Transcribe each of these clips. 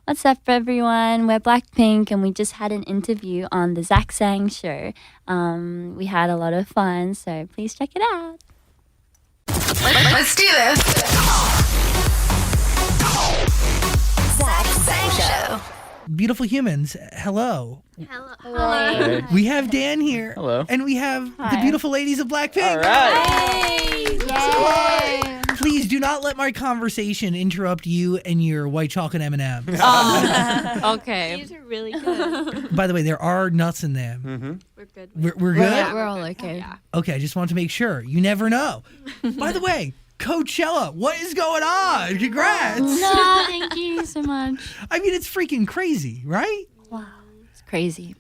What's up, everyone? We're Blackpink, and we just had an interview on the Zach Sang show. We had a lot of fun, so please check it out. Let's do this. Zach Sang Show. Beautiful humans, hello. Hello. We have Dan here. Hello. And we have the Hi. beautiful ladies of Blackpink. All right. Yay! Please do not let my conversation interrupt you and your white chocolate M&Ms. Okay. These are really good. By the way, there are nuts in them. Mm-hmm. We're good. We're good? Yeah, we're all okay. Yeah. Okay, I just want to make sure. You never know. By the way, Coachella, what is going on? Congrats. No, thank you so much. I mean, it's freaking crazy, right? Wow, it's crazy.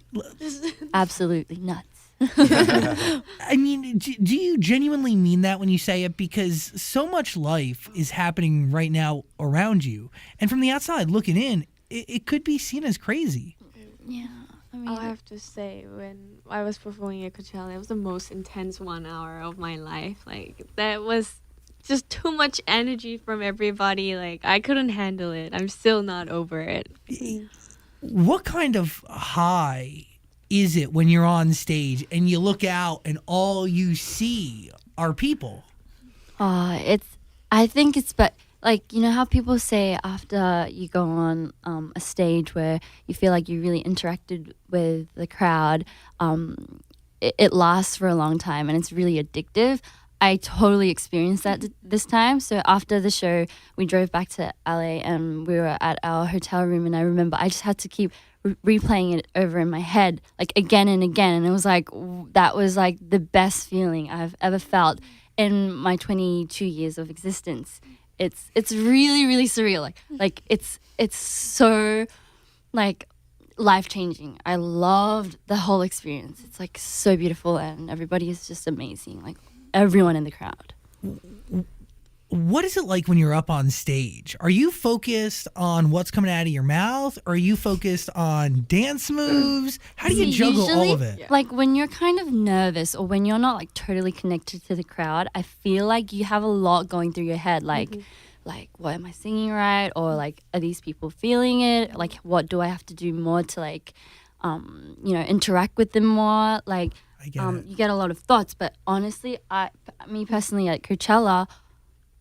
Absolutely nuts. I mean, do you genuinely mean that when you say it? Because so much life is happening right now around you. And from the outside looking in, it could be seen as crazy. Yeah. I mean, I'll have to say, when I was performing at Coachella, it was the most intense 1 hour of my life. Like, that was just too much energy from everybody. Like, I couldn't handle it. I'm still not over it. What kind of high is it when you're on stage and you look out and all you see are people? I think it's, but like, you know how people say after you go on a stage where you feel like you really interacted with the crowd, it lasts for a long time and it's really addictive. I totally experienced that this time. So after the show, we drove back to LA and we were at our hotel room, and I remember I just had to keep replaying it over in my head, like again and again. And it was like, that was like the best feeling I've ever felt in my 22 years of existence. It's really, really surreal. Like it's so like life-changing. I loved the whole experience. It's like so beautiful, and everybody is just amazing. Like everyone in the crowd. What is it like when you're up on stage? Are you focused on what's coming out of your mouth? Or are you focused on dance moves? How do you juggle all of it? Like when you're kind of nervous or when you're not like totally connected to the crowd, I feel like you have a lot going through your head. Like, what am I singing right? Or like, are these people feeling it? Like, what do I have to do more to like, interact with them more? Like, you get a lot of thoughts. But honestly, me personally at Coachella,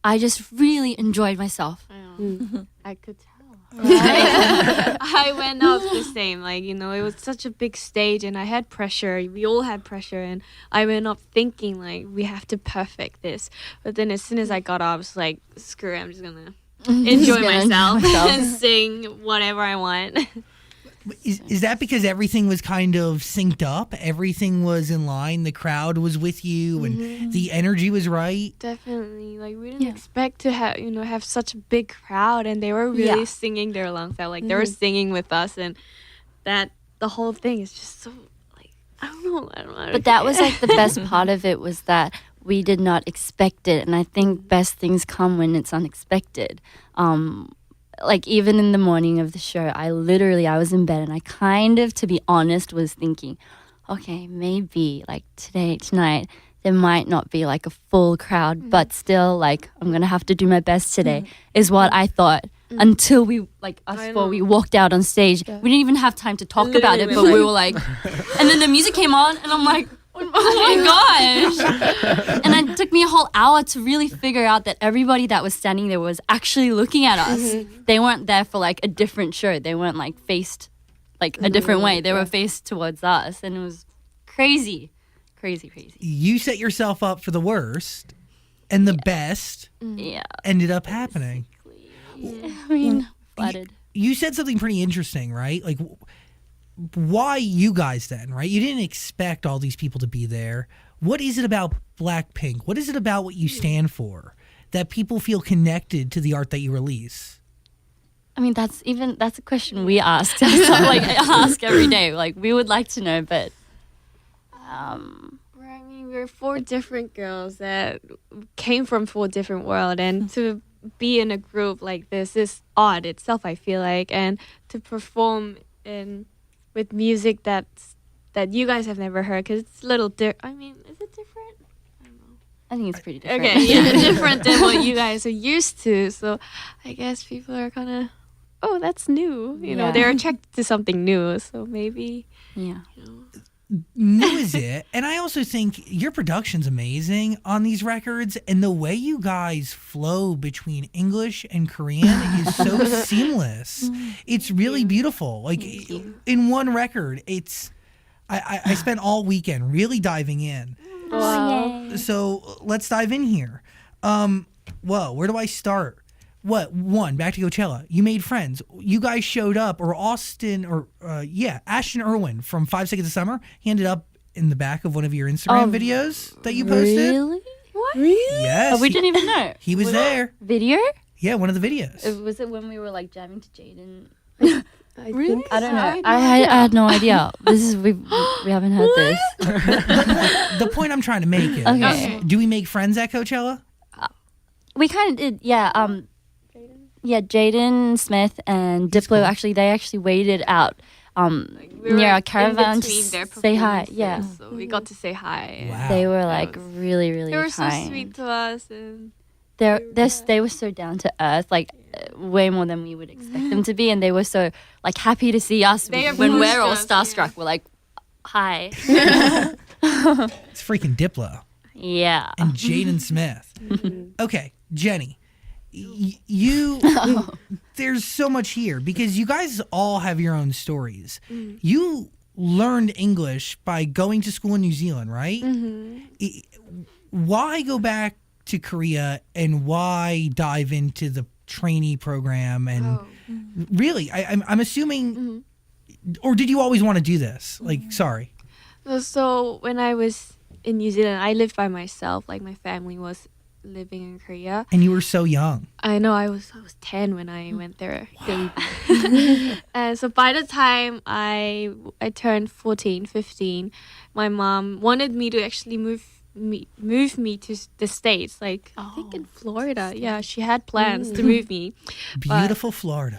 I just really enjoyed myself. I could tell. I went up the same. Like, it was such a big stage and I had pressure. We all had pressure. And I went up thinking, like, we have to perfect this. But then as soon as I got up, I was like, screw it, I'm just going to enjoy myself and sing whatever I want. Is that because everything was kind of synced up? Everything was in line. The crowd was with you, and the energy was right. Definitely. Like, we didn't expect to have such a big crowd, and they were really singing their lungs out. Like, they were singing with us, and that the whole thing is just so, like, I don't know. But that was like the best part of it, was that we did not expect it, and I think best things come when it's unexpected. Like, even in the morning of the show, I was in bed and I kind of, to be honest, was thinking, okay, maybe like tonight, there might not be like a full crowd, but still, like, I'm going to have to do my best today, is what I thought. Until we, like, we walked out on stage. We didn't even have time to talk about it, but we were like, and then the music came on and I'm like, oh my gosh. And it took me a whole hour to really figure out that everybody that was standing there was actually looking at us. They weren't there for like a different show. They weren't like faced like a different way. They were faced towards us, and it was crazy. Crazy. You set yourself up for the worst, and the best ended up happening. I mean, flattered. You said something pretty interesting, right? Like, why you guys then, right? You didn't expect all these people to be there. What is it about Blackpink? What is it about what you stand for that people feel connected to the art that you release? I mean, that's a question we ask ourselves, like, ask every day. Like, we would like to know, but we're 4 different girls that came from 4 different worlds, and to be in a group like this is odd itself, I feel like, and to perform with music that you guys have never heard, because it's a little different. I mean, is it different? I don't know. I think it's pretty different. Okay, yeah, different than what you guys are used to. So I guess people are kind of, oh, that's new. You know, Yeah. they're attracted to something new. So maybe. Yeah. New is it. And I also think your production's amazing on these records, and the way you guys flow between English and Korean is so seamless. It's really beautiful. Like in one record, it's I spent all weekend really diving in. Wow. So let's dive in here. Well, where do I start? Back to Coachella. You made friends. You guys showed up, or Ashton Irwin from 5 Seconds of Summer. He ended up in the back of one of your Instagram videos that you posted. Really? What? Yes. Oh, we didn't even know. He was there. Video? Yeah, one of the videos. Was it when we were like jamming to Jaden? Really? I don't know. I had no idea. We haven't heard this. The point I'm trying to make is, Okay. do we make friends at Coachella? We kind of did, yeah. Yeah, Jaden Smith and Diplo they actually waited out We near were our in caravan to between their say hi. performances, Yeah, So we got to say hi. Wow. they were That like was- really, really They were so kind. sweet to us, and They were so down to earth, like way more than we would expect them to be, and they were so like happy to see us They when we're all approached us, starstruck. We're like, hi. It's freaking Diplo Yeah. and Jaden Smith. Okay, Jenny, you. There's so much here because you guys all have your own stories. You learned English by going to school in New Zealand, right? Why go back to Korea, and why dive into the trainee program? And really, I'm assuming, or did you always want to do this? Like, sorry. So when I was in New Zealand, I lived by myself. Like my family was living in Korea. And you were so young. I know I was 10 when I went there. And so by the time I turned 14, 15, my mom wanted me to actually move me to the States, like I think in Florida. Yeah, she had plans to move me. Beautiful Florida.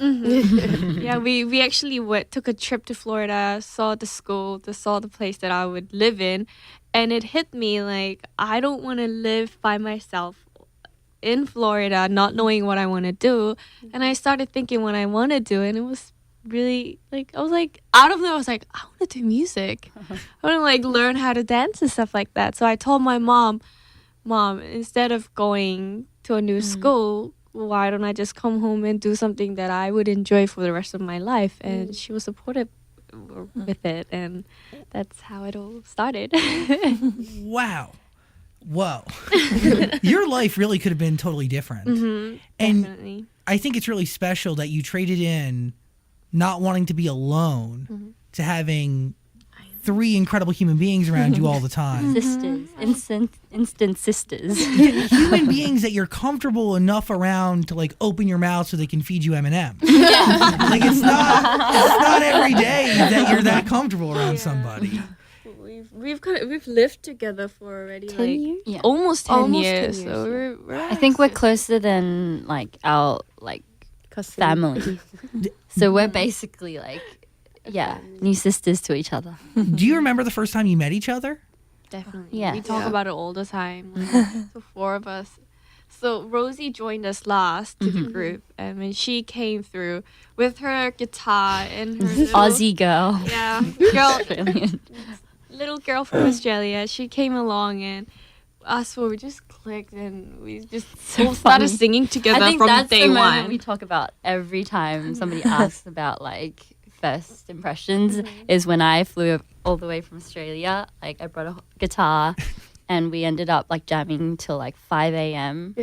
Yeah, we actually took a trip to Florida, saw the school, saw the place that I would live in, and it hit me like I don't want to live by myself in Florida, not knowing what I want to do. And I started thinking what I want to do, and it was really like I was like out of there. I was like, I want to do music. I want to like learn how to dance and stuff like that. So I told my mom, instead of going to a new school, why don't I just come home and do something that I would enjoy for the rest of my life? And she was supportive with it, and that's how it all started. Wow. Whoa. Your life really could have been totally different. And Definitely. I think it's really special that you traded in not wanting to be alone to having 3 incredible human beings around you all the time. Sisters, instant sisters. Human beings that you're comfortable enough around to like open your mouth so they can feed you M&Ms. Like it's not every day that you're that comfortable around somebody. We've lived together for already 10 like years? Yeah. almost 10 Almost 10 years. years, So yeah. we're I think we're closer than like our like family. So we're basically like new sisters to each other. Do you remember the first time you met each other? definitely. Yeah. We talk Yeah. about it all the time. Like, the 4 of us. So Rosie joined us last to the group, and when she came through with her guitar and her little, Aussie girl. yeah, girl, Australian. little girl from Australia, she came along and us 4 we just clicked and we just all started funny. singing together I think from that's day the moment one. we talk about every time somebody asks about like first impressions is when I flew all the way from Australia. Like I brought a guitar and we ended up like jamming till like 5 a.m.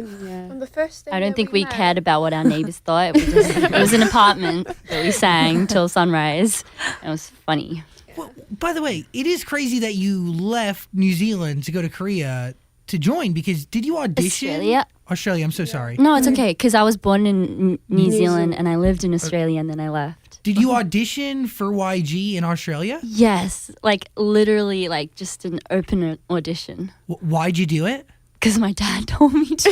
On the first day I don't think we cared about what our neighbors thought. It was an apartment that we sang till sunrise. And it was funny. Well, by the way, it is crazy that you left New Zealand to go to Korea to join because did you audition? Australia? I'm so sorry. No, it's okay because I was born in New Zealand and I lived in Australia and then I left. Did you audition for YG in Australia? Yes, like literally like just an open audition. Why'd you do it? Because my dad told me to.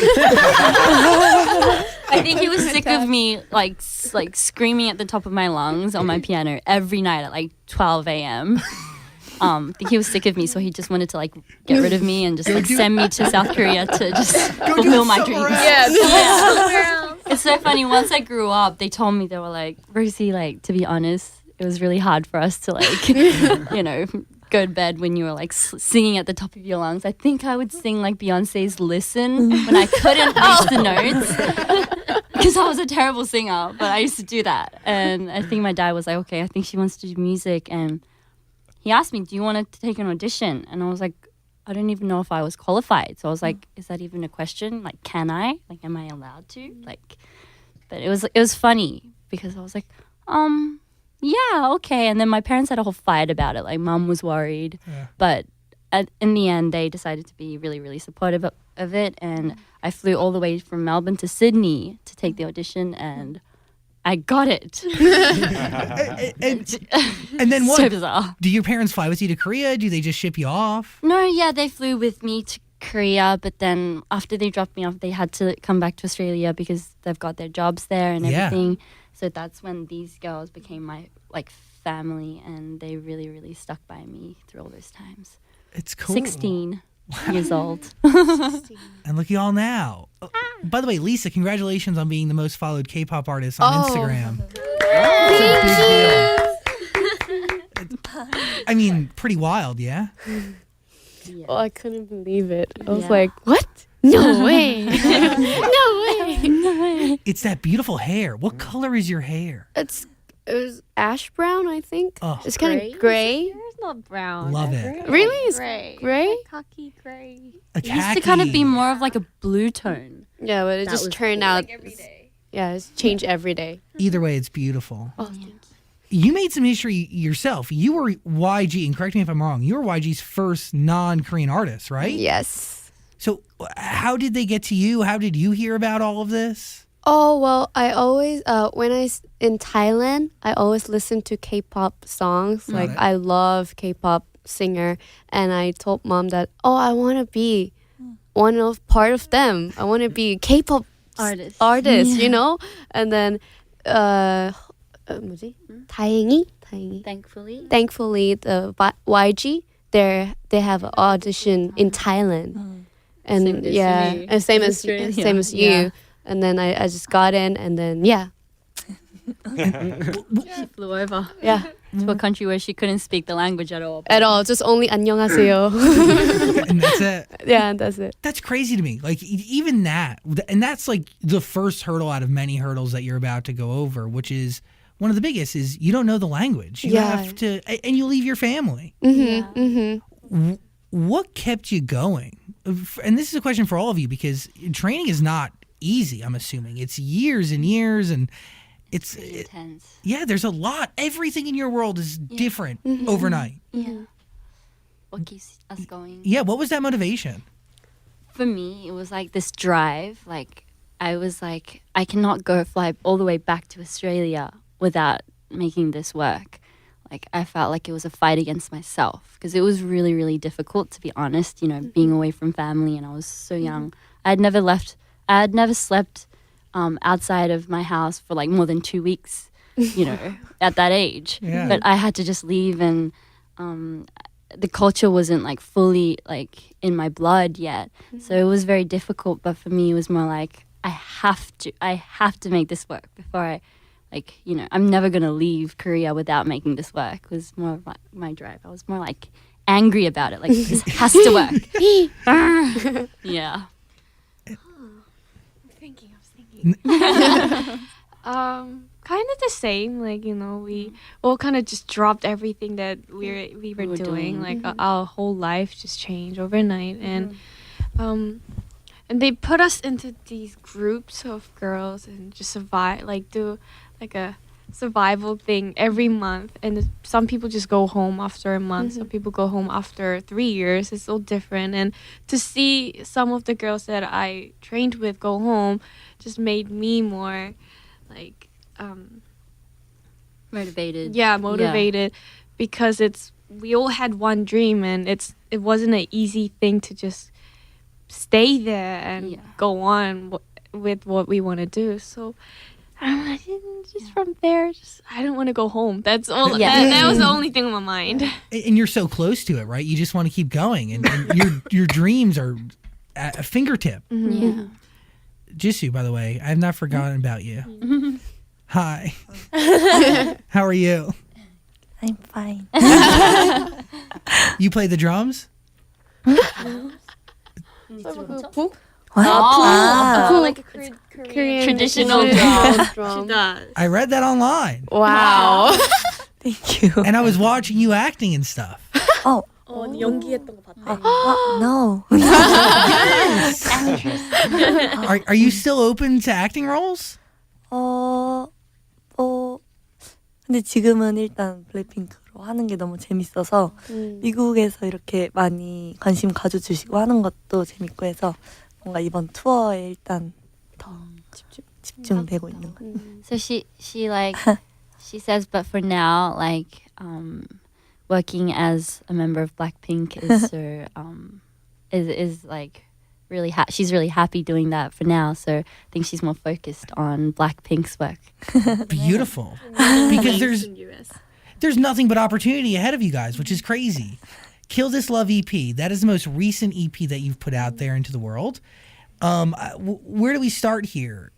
I think he was sick of me like screaming at the top of my lungs on my piano every night at like 12 a.m. I think he was sick of me, so he just wanted to like get rid of me and just like send me to South Korea to just fulfill my dreams. somewhere else. It's so funny. Once I grew up, they told me, they were like, Rosie, like, to be honest, it was really hard for us to like, you know, go to bed when you were like singing at the top of your lungs. I think I would sing like Beyonce's Listen when I couldn't reach the notes because I was a terrible singer, but I used to do that. And I think my dad was like, okay, I think she wants to do music. And he asked me, do you want to take an audition? And I was like, I don't even know if I was qualified. So I was like, is that even a question? Like, can I? Like, am I allowed to? Like, but it was funny because I was like, yeah, okay. And then my parents had a whole fight about it. Like, mum was worried. Yeah. But in the end, they decided to be really, really supportive of it. And I flew all the way from Melbourne to Sydney to take the audition, and I got it. and then what? So bizarre. Do your parents fly with you to Korea? Do they just ship you off? No, yeah, they flew with me to Korea, but then after they dropped me off, they had to come back to Australia because they've got their jobs there and everything. So that's when these girls became my like family, and they really, really stuck by me through all those times. It's cool. 16 years old. And look at y'all now. By the way, Lisa, congratulations on being the most followed K-pop artist on Instagram. I mean, pretty wild, yeah? Yeah. Oh, I couldn't believe it. I was like, what? No way. No way. It's that beautiful hair. What color is your hair? It was ash brown, I think. Oh. It's kind of gray. It's not brown. Love it. Really? It's Gray. gray? Khaki gray. A It used to kind of be more of like a blue tone. Yeah, but it That just was turned out. Yeah, it's changed every day. Either way, it's beautiful. Oh, thank you. You made some history yourself. You were YG, and correct me if I'm wrong, you were YG's first non-Korean artist, right? Yes. So how did they get to you? How did you hear about all of this? Oh, well, I always, in Thailand, I always listen to K-pop songs. Got Like, it. I love K-pop singer. And I told mom that, I want to be part of them. I want to be K-pop artist, you know? And then, 뭐지? 다행히. Thankfully, the YG, they have an audition in Thailand. And Same as yeah, me. and same as Australia. same as you. Yeah. And then I just got in, and then She flew over yeah, to a country where she couldn't speak the language at all. at all, just only 안녕하세요. And that's it. Yeah, and that's it. That's crazy to me. Like, even that, and that's like the first hurdle out of many hurdles that you're about to go over, which is one of the biggest, is you don't know the language. You Yeah. have to, and you leave your family. What kept you going? And this is a question for all of you, because training is not easy, I'm assuming. It's years and years, and it's Intense. yeah, there's a lot. Everything in your world is different overnight. Yeah. What keeps us going? Yeah, what was that motivation? For me, it was like this drive. Like, I was like, I cannot fly all the way back to Australia without making this work. Like, I felt like it was a fight against myself, because it was really, really difficult, to be honest, you know, being away from family, and I was so young. I had never slept outside of my house for like more than 2 weeks, you know, at that age. Yeah. But I had to just leave, and the culture wasn't like fully like in my blood yet. So it was very difficult. But for me, it was more like, I have to make this work before I, like, you know, I'm never going to leave Korea without making this work. It was more of my drive. I was more like angry about it. Like, this has to work. Yeah. Kind of the same. Like, you know, we all kind of just dropped everything that we were doing. Like, our whole life just changed overnight, and they put us into these groups of girls and just survive, like do like a survival thing every month. And some people just go home after a month. Some people go home after 3 years. It's all different. And to see some of the girls that I trained with go home just made me more like Motivated. motivated, because we all had one dream, and it wasn't an easy thing to just stay there and go on with what we want to do. So I didn't, just from there, I don't want to go home. That's all. That was the only thing on my mind. And you're so close to it, right? You just want to keep going, and your dreams are at a fingertip. Yeah. Jisoo, by the way, I have not forgotten about you. Hi. How are you? I'm fine. You play the drums? Like a Korean traditional drum. I read that online. Wow. Thank you. And I was watching you acting and stuff. Oh, 연기했던 거 봤대. no. Are you still open to acting roles? 근데 지금은 일단 블랙핑크로 하는 게 너무 재밌어서 미국에서 이렇게 많이 관심 가져주시고 하는 것도 재밌고 해서 뭔가 이번 투어에 일단 더 집중되고 있는 것 같아요. So she like she says, but for now, like working as a member of Blackpink is her is like really she's really happy doing that for now. So I think she's more focused on Blackpink's work. Beautiful. Because there's nothing but opportunity ahead of you guys, which is crazy. Kill This Love EP. That is the most recent EP that you've put out there into the world. Where do we start here?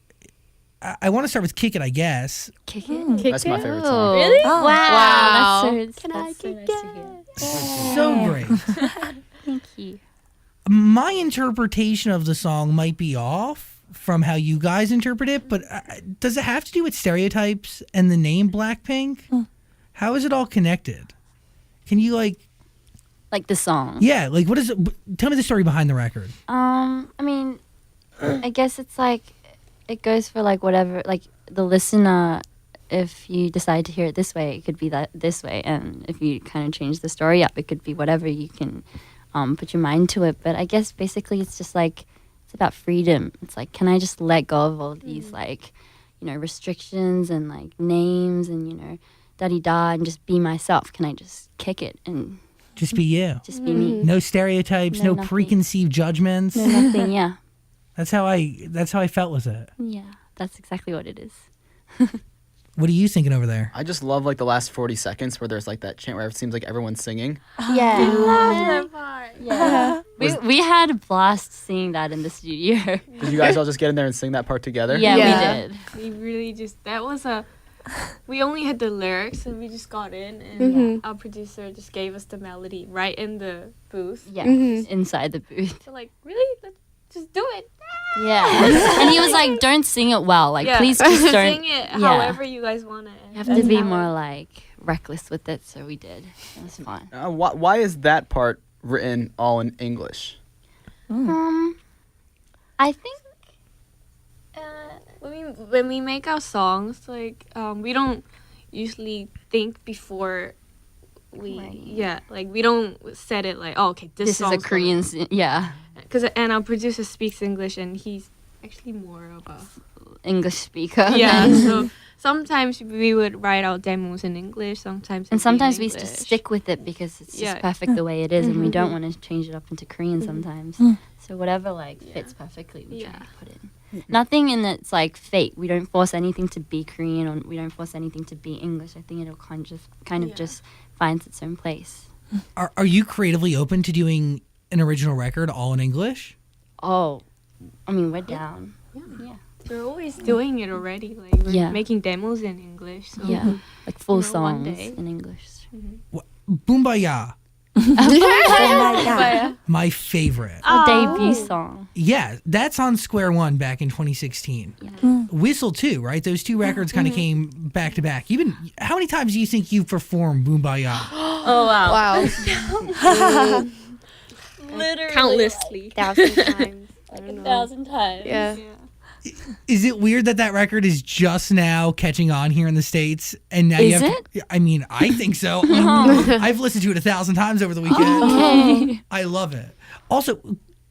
I want to start with Kick It, I guess. Kick it. That's my favorite song. Really? Wow. Wow. That's so nice to hear. So great. Thank you. My interpretation of the song might be off from how you guys interpret it, but does it have to do with stereotypes and the name Blackpink? How is it all connected? Can you like the song? Yeah, like what is it? Tell me the story behind the record. I mean, I guess it's like it goes for like whatever, like the listener. If you decide to hear it this way, it could be that this way, and if you kind of change the story up, it could be whatever you can put your mind to it. But I guess basically it's just like it's about freedom. It's like, can I just let go of all these like, restrictions and like names and da-di-da and just be myself? Can I just kick it and Just be you. just be me? No stereotypes, no nothing. preconceived judgments. No, nothing. Yeah, That's how I felt with it. yeah. That's exactly what it is. What are you thinking over there? I just love like the last 40 seconds where there's like that chant where it seems like everyone's singing. Yeah. that part. Yeah. We had a blast seeing that in the studio. Did you guys all just get in there and sing that part together? Yeah, Yeah. we did. We really just we only had the lyrics and we just got in and our producer just gave us the melody right in the booth. Yeah, inside the booth. So like, really? Let's just do it. Yeah. And he was like, don't sing it well. Like, Yeah. please just don't. Sing it however you guys want it. You have to be more like reckless with it. So we did. It was fun. Why is that part written all in English? I think when we make our songs, like we don't usually think before we we don't set it like, oh, okay, this this is a song's Korean. Yeah, and our producer speaks English and he's actually more of a English speaker. so sometimes we would write out demos in English, sometimes And it'd be in sometimes we English. just stick with it because it's just Yeah. perfect the way it is, and we don't want to change it up into Korean sometimes. So whatever like fits perfectly, we try to put in. Nothing in it's like fake. We don't force anything to be Korean, or we don't force anything to be English. I think it'll kind of just finds its own place. Are you creatively open to doing an original record all in English? Oh, I mean, we're down. Yeah. We're always doing it already. Like we're Yeah. making demos in English. So Yeah, like full You know, one songs day. in English. Boombaya, Oh my favorite. Our debut song. Yeah, that's on Square One back in 2016. Whistle too, right? Those two records kind of came back to back. How many times do you think you've performed Boombaya? Oh wow! Wow. Literally countlessly. 1,000 times. like 1,000 times. Yeah. Is it weird that record is just now catching on here in the States? And now you Is have to, I mean, I think so. I've listened to it 1,000 times over the weekend. Okay. I love it. Also,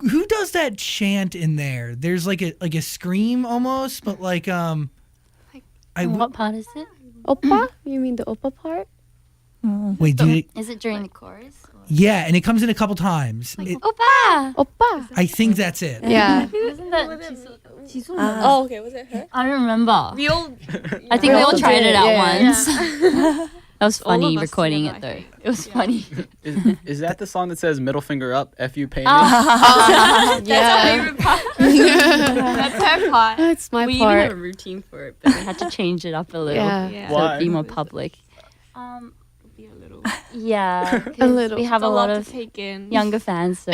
who does that chant in there? There's like a scream almost, but like What part is it? Oppa? You mean the oppa part? wait, dude. Is it during the chorus? Yeah, and it comes in a couple times. Oppa! Oppa. I think that's it. Yeah. Wasn't that Oh, okay. Was it her? I don't remember. We all. I think we all tried it out Yeah. once. That was All of funny us recording together, it I though. think. It was funny. Is that the song that says middle finger up, F you pay me? Yeah. That's her part. It's my We even have a part. routine for it, but we had to change it up a little Yeah. Yeah. to Why? be more public. Be a little. Yeah, 'cause A little. we have It's a lot to of take in. younger fans, so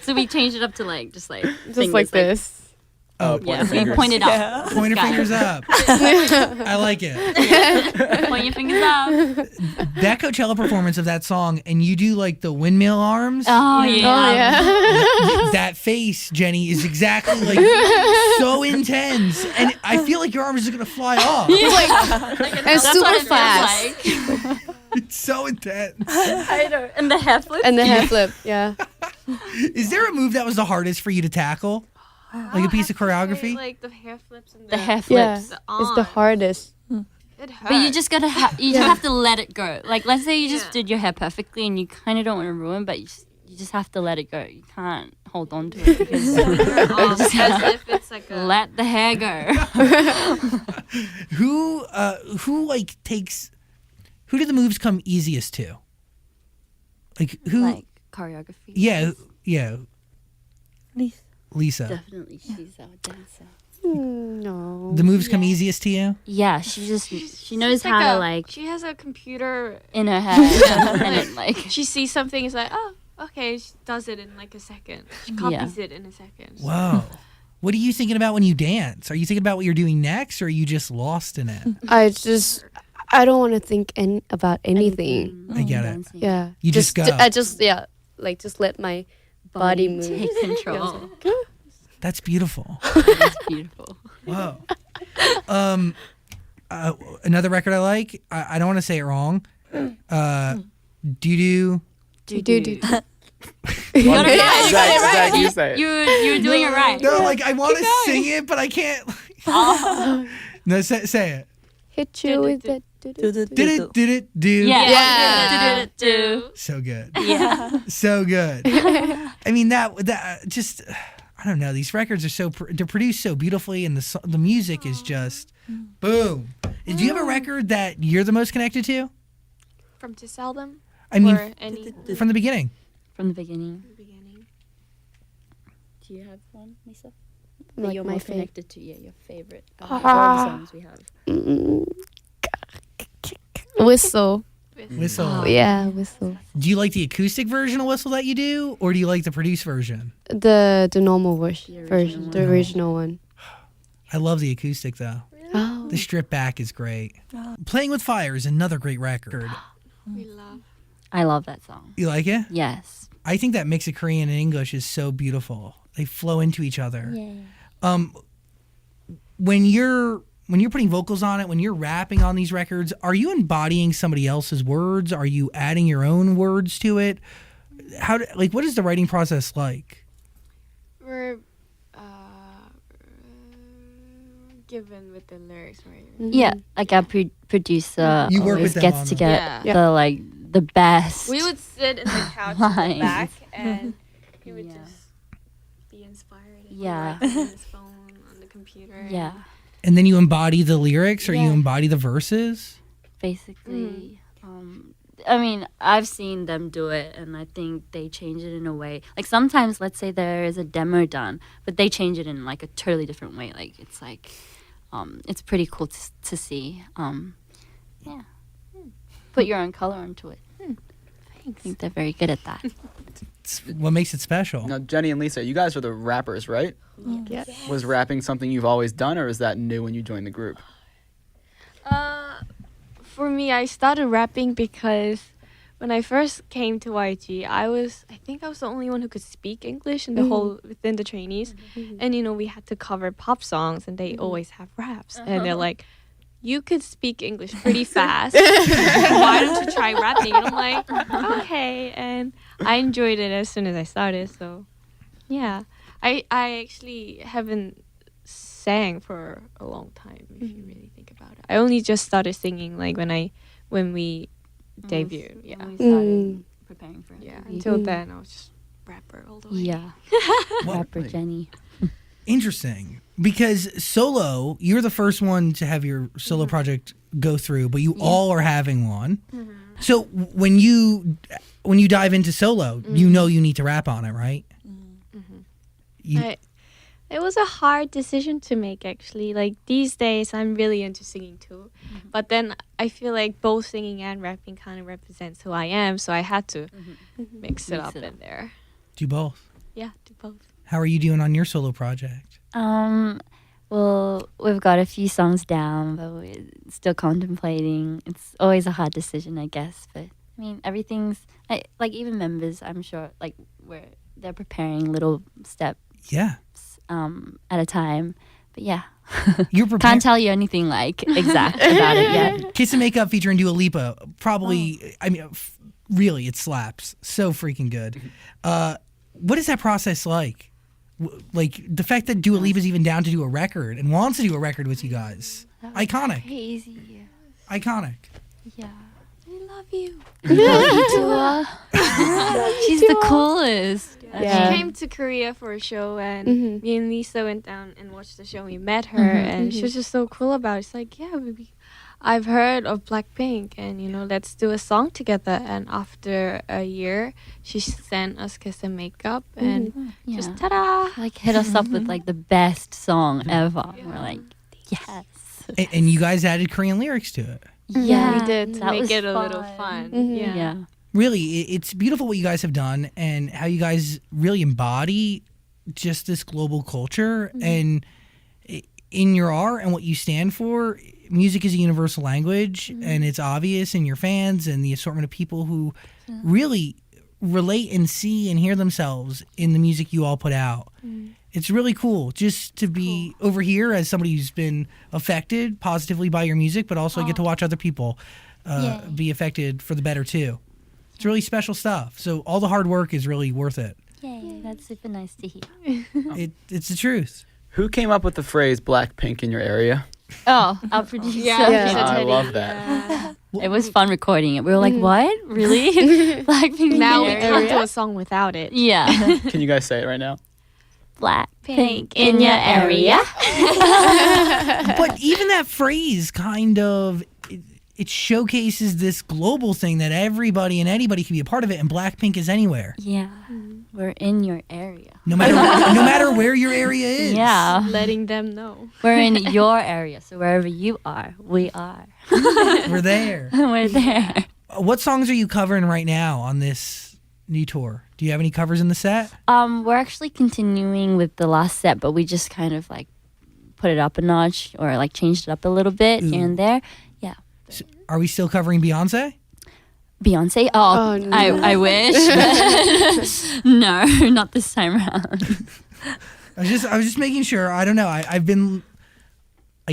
so we changed it up to like just Just like this. Oh, Yeah, point we fingers. pointed up. Point your Got it. fingers up. I like it. Point your fingers up. That Coachella performance of that song, and you do like the windmill arms. Oh yeah. Oh yeah. That face, Jenny, is exactly like so intense, and I feel like your arms are gonna fly off. And That's super what it feels fast. like. It's so intense. I know. And the hair flip. And the hair flip. Yeah. Is there a move that was the hardest for you to tackle? Like a piece of choreography? Like the hair flips and The hair Yeah. flips. It's the hardest. It hurts. But you just gotta you just have to let it go. Like let's say you just did your hair perfectly and you kind of don't want to ruin, but you just have to let it go. You can't hold on to it because as if it's like a. let the hair go. Who like takes? Who do the moves come easiest to? Like who? Like choreography. yeah. Lisa. Lisa. Definitely, she's our dancer. No. The moves come easiest to you. Yeah, she knows It's how to like She has a computer. in her head and it like She sees something. It's like, oh, okay. She does it in like a second. She copies it in a second. Whoa. What are you thinking about when you dance? Are you thinking about what you're doing next, or are you just lost in it? I don't want to think about anything. I get it. dancing. Yeah. You just go. I just just let my body move. take control. That's beautiful. It's beautiful. Whoa. Another record I like. I don't want to say it wrong. Doo doo. Do. Zach, you say it. You were doing it right. No, like I want to sing it, but I can't. No, say it. Hit you with that. Did it? Did it? Do. Yeah. Do. So good. Yeah. So good. I mean that just I don't know. These records are they're produced so beautifully, and the music is just boom. Do you have a record that you're the most connected to? From to sell them. I mean, or any from the beginning. From the beginning. beginning. Do you have one, Lisa? Like That you're my more favorite. connected to? Yeah, your favorite. All the songs we have. Whistle. Whistle. Yeah, whistle. Do you like the acoustic version of Whistle that you do, or do you like the produced version? The normal version, original the original one. I love the acoustic though. Oh. The strip back is great. Playing with Fire is another great record. We love. I love that song. You like it? Yes. I think that mix of Korean and English is so beautiful. They flow into each other. Yeah. When you're putting vocals on it, when you're rapping on these records, are you embodying somebody else's words? Are you adding your own words to it? What is the writing process like? We're given with the lyrics, right? Yeah, like our producer You work always with them on gets to them. get the best. We would sit in the couch in the Lines. back, and he would Yeah. just be inspired. And Yeah. write on his phone, on the computer. Yeah, And then you embody the lyrics, or you Yeah. embody the verses? basically. I mean, I've seen them do it, and I think they change it in a way. Like sometimes, let's say there is a demo done, but they change it in like a totally different way. Like it's pretty cool to see. Yeah, put your own color onto it. I think they're very good at that. It's what makes it special. Now, Jenny and Lisa, you guys are the rappers, right? Yeah. Was rapping something you've always done, or is that new when you joined the group? For me, I started rapping because when I first came to YG, I think I was the only one who could speak English in the whole within the trainees, and we had to cover pop songs, and they always have raps, and they're like, "You could speak English pretty fast. Why don't you try rapping?" And I'm like, "Okay," and I enjoyed it as soon as I started. So, yeah, I actually haven't sang for a long time, if you really think about it. I only just started singing like when we debuted. Yeah. When we started preparing for it. Yeah. Until then, I was just rapper all the way. Yeah. Well, Rapper Jenny. Interesting. Because solo, you're the first one to have your solo project go through, but you all are having one. So when you dive into solo, you know you need to rap on it, right? It was a hard decision to make, actually. Like, these days, I'm really into singing too. But then I feel like both singing and rapping kind of represents who I am, so I had to mix it up in there. Do both. Yeah, do both. How are you doing on your solo project? Well, we've got a few songs down, but we're still contemplating. It's always a hard decision, I guess. But I mean, everything's like even members. I'm sure like they're preparing little steps Yeah. At a time. But yeah, You're prepared. can't tell you anything like exact about it yet. Kiss and Makeup featuring Dua Lipa. Probably, I mean, really, it slaps. So freaking good. What is that process like? Like, the fact that Dua Lipa's even down to do a record and wants to do a record with you guys. Iconic. Crazy. Iconic. Yeah. I love you. She's the coolest. Yeah. She came to Korea for a show, and me and Lisa went down and watched the show. We met her, and she was just so cool about it. It's like, yeah, I've heard of Blackpink, and, you know, let's do a song together. And after a year, she sent us Kiss and Makeup, and just ta-da! Like hit us up with like the best song ever. We're like, yes. And you guys added Korean lyrics to it. Yeah, we did to that make was it a little fun. Yeah. Yeah. Really, it's beautiful what you guys have done and how you guys really embody just this global culture. And in your art and what you stand for, music is a universal language, and it's obvious in your fans and the assortment of people who really relate and see and hear themselves in the music you all put out. It's really cool just to be over here as somebody who's been affected positively by your music, but also get to watch other people be affected for the better too. It's really special stuff. So all the hard work is really worth it. Yay, that's super nice to hear. It's the truth. Who came up with the phrase Blackpink in your area? Oh, our producer. I love that. It was fun recording it. We were like, what? Really? Blackpink Now we in can't your do area? a song without it. Yeah. Can you guys say it right now? Blackpink in your area. But even that phrase kind of it showcases this global thing that everybody and anybody can be a part of it, and Blackpink is anywhere. Yeah. We're in your area. No matter where your area is. Yeah. Letting them know. We're in your area. So wherever you are, we are. We're there. We're there. What songs are you covering right now on this new tour? Do you have any covers in the set? We're actually continuing with the last set, but we just kind of like put it up a notch or like changed it up a little bit here and there. Yeah. So are we still covering Beyonce? Beyonce? Oh, no. I wish. But no, not this time around. I was just making sure. I don't know. I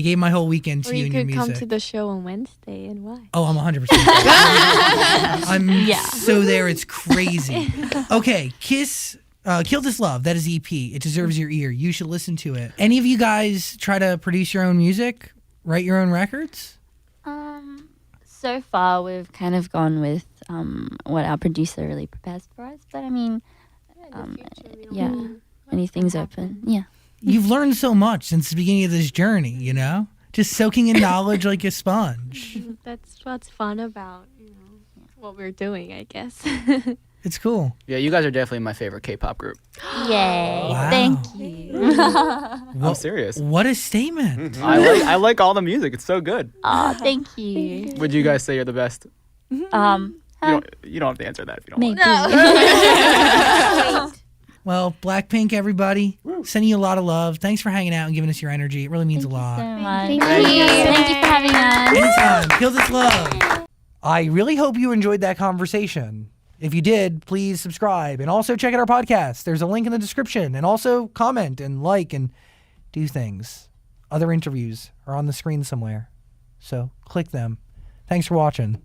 gave my whole weekend to Or you you and your could come music. to the show on Wednesday, and why? Oh, I'm 100%. I'm so there. It's crazy. Okay, Kiss, Kill This Love. That is EP. It deserves your ear. You should listen to it. Any of you guys try to produce your own music, write your own records? So far, we've kind of gone with what our producer really prepares for us. But I mean, anything's open. Yeah. You've learned so much since the beginning of this journey, you know? Just soaking in knowledge like a sponge. That's what's fun about, what we're doing, I guess. It's cool. Yeah, you guys are definitely my favorite K-pop group. Yay. Wow. Thank you. I'm serious. What a statement. I like all the music. It's so good. Oh, thank you. Would you guys say you're the best? You don't have to answer that if you don't Maybe. want. Well, Blackpink, everybody, sending you a lot of love. Thanks for hanging out and giving us your energy. It really means a lot. So much. Thank Thank you. you for having us. Anytime. Kill This Love. I really hope you enjoyed that conversation. If you did, please subscribe and also check out our podcast. There's a link in the description, and also comment and like and do things. Other interviews are on the screen somewhere, so click them. Thanks for watching.